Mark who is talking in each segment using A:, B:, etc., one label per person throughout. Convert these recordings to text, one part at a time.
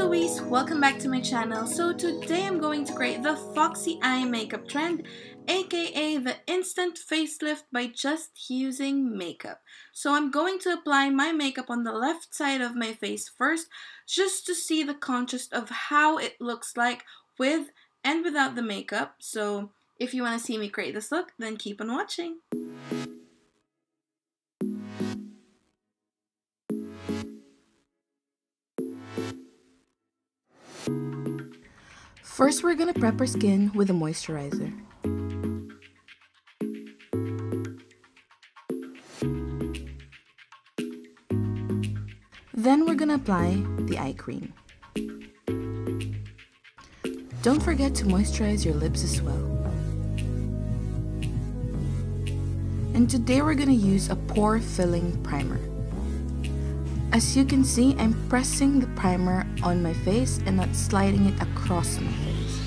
A: Louise, welcome back to my channel. So today I'm going to create the Foxy Eye makeup trend, aka the instant facelift by just using makeup. So I'm going to apply my makeup on the left side of my face first, just to see the contrast of how it looks like with and without the makeup. So if you want to see me create this look, then keep on watching.
B: First, we're gonna prep our skin with a moisturizer. Then we're gonna apply the eye cream. Don't forget to moisturize your lips as well. And today we're gonna use a pore filling primer. As you can see, I'm pressing the primer on my face and not sliding it across my face.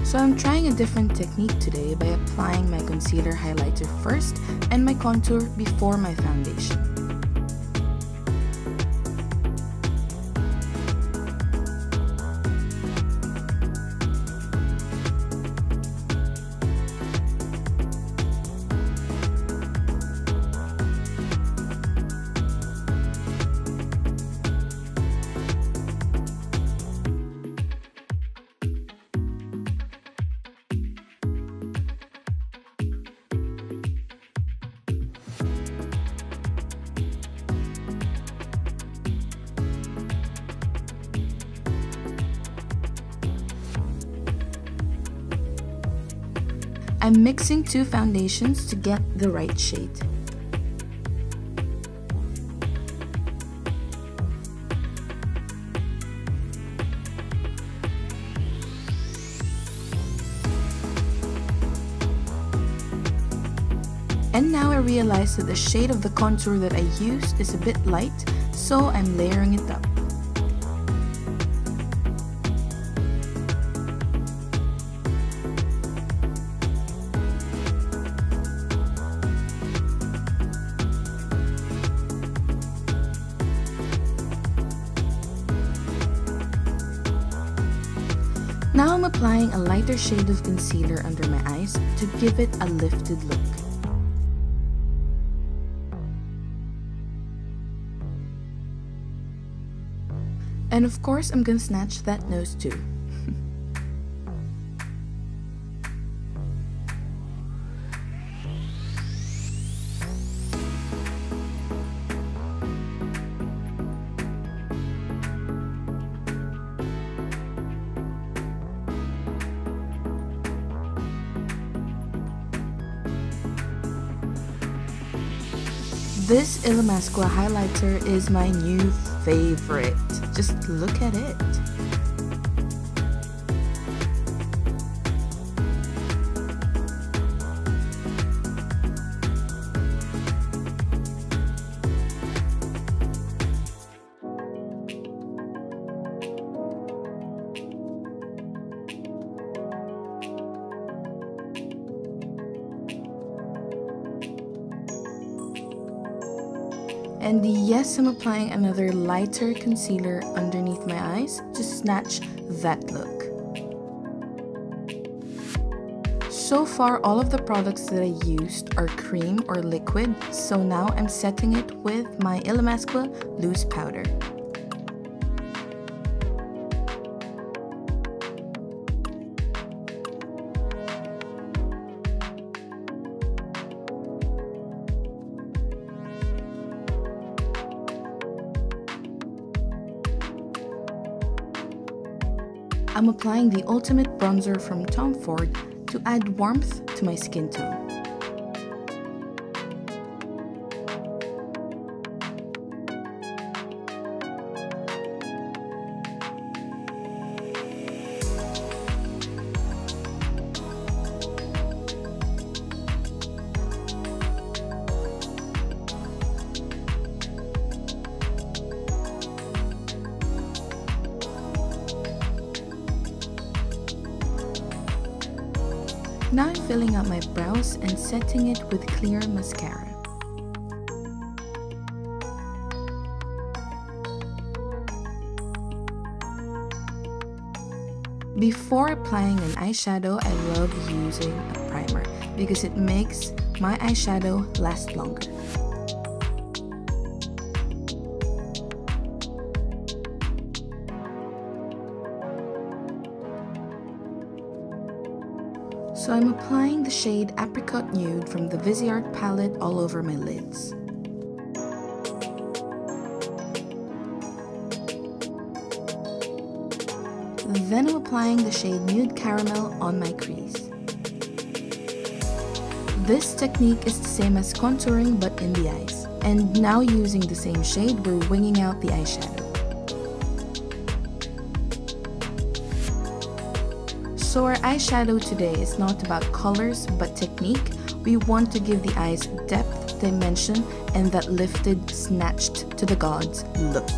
B: So I'm trying a different technique today by applying my concealer highlighter first and my contour before my foundation. I'm mixing two foundations to get the right shade. And now I realize that the shade of the contour that I used is a bit light, so I'm layering it up. Now I'm applying a lighter shade of concealer under my eyes to give it a lifted look. And of course, I'm gonna snatch that nose too. This Illamasqua highlighter is my new favorite. Just look at it. And yes, I'm applying another lighter concealer underneath my eyes to snatch that look. So far, all of the products that I used are cream or liquid, so now I'm setting it with my Illamasqua loose powder. I'm applying the Ultimate Bronzer from Tom Ford to add warmth to my skin tone. Now I'm filling out my brows and setting it with clear mascara. Before applying an eyeshadow, I love using a primer because it makes my eyeshadow last longer. So I'm applying the shade Apricot Nude from the Viseart palette all over my lids. Then I'm applying the shade Nude Caramel on my crease. This technique is the same as contouring but in the eyes. And now using the same shade, we're winging out the eyeshadow. So our eyeshadow today is not about colors but technique. We want to give the eyes depth, dimension, and that lifted, snatched to the gods look.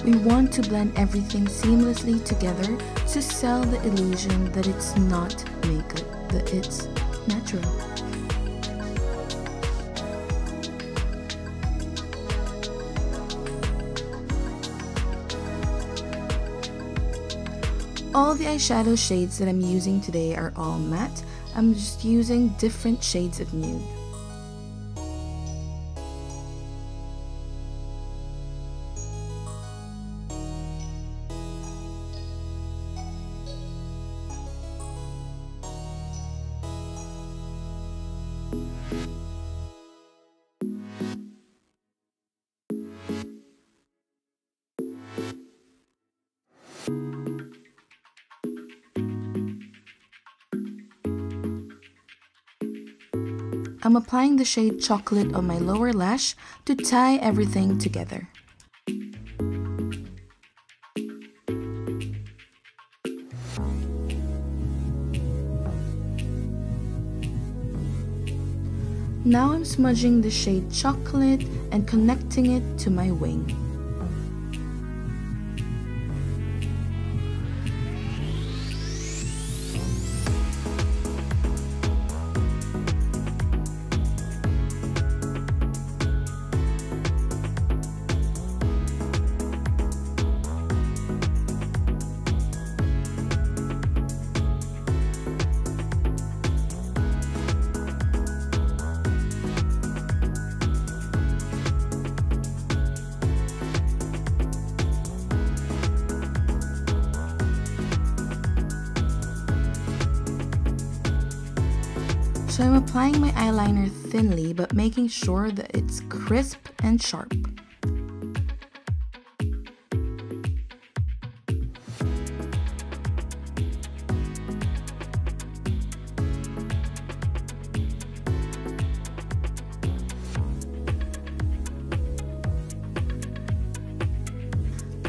B: We want to blend everything seamlessly together to sell the illusion that it's not makeup, that it's natural. All the eyeshadow shades that I'm using today are all matte. I'm just using different shades of nude. I'm applying the shade Chocolate on my lower lash to tie everything together. Now I'm smudging the shade Chocolate and connecting it to my wing. So I'm applying my eyeliner thinly but making sure that it's crisp and sharp.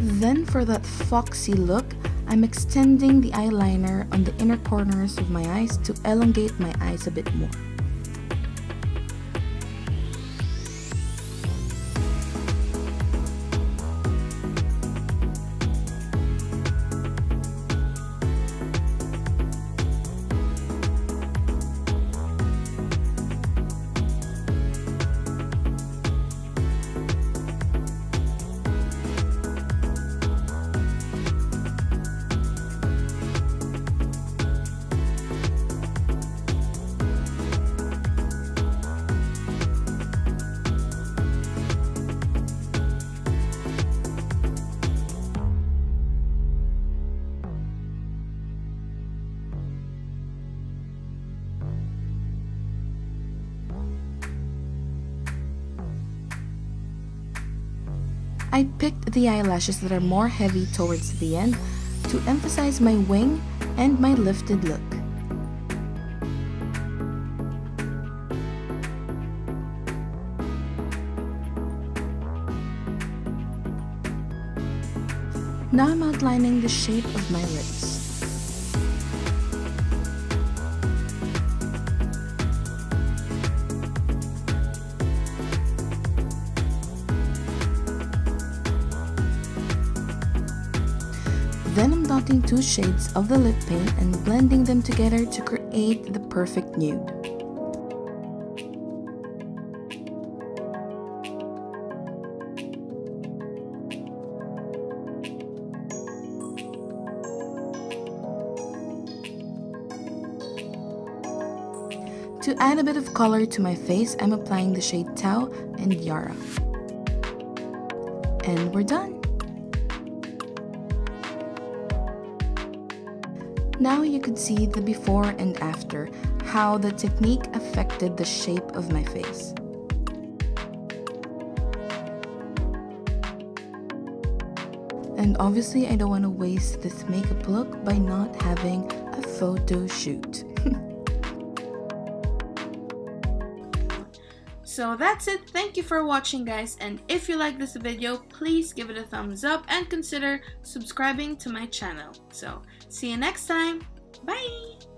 B: Then for that foxy look, I'm extending the eyeliner on the inner corners of my eyes to elongate my eyes a bit more. I picked the eyelashes that are more heavy towards the end to emphasize my wing and my lifted look. Now I'm outlining the shape of my lips. Then I'm dotting 2 shades of the lip paint and blending them together to create the perfect nude. To add a bit of color to my face, I'm applying the shade Tau and Yara. And we're done! Now you could see the before and after, how the technique affected the shape of my face. And obviously I don't want to waste this makeup look by not having a photo shoot.
A: So that's it. Thank you for watching, guys, and if you like this video, please give it a thumbs up and consider subscribing to my channel. So see you next time. Bye!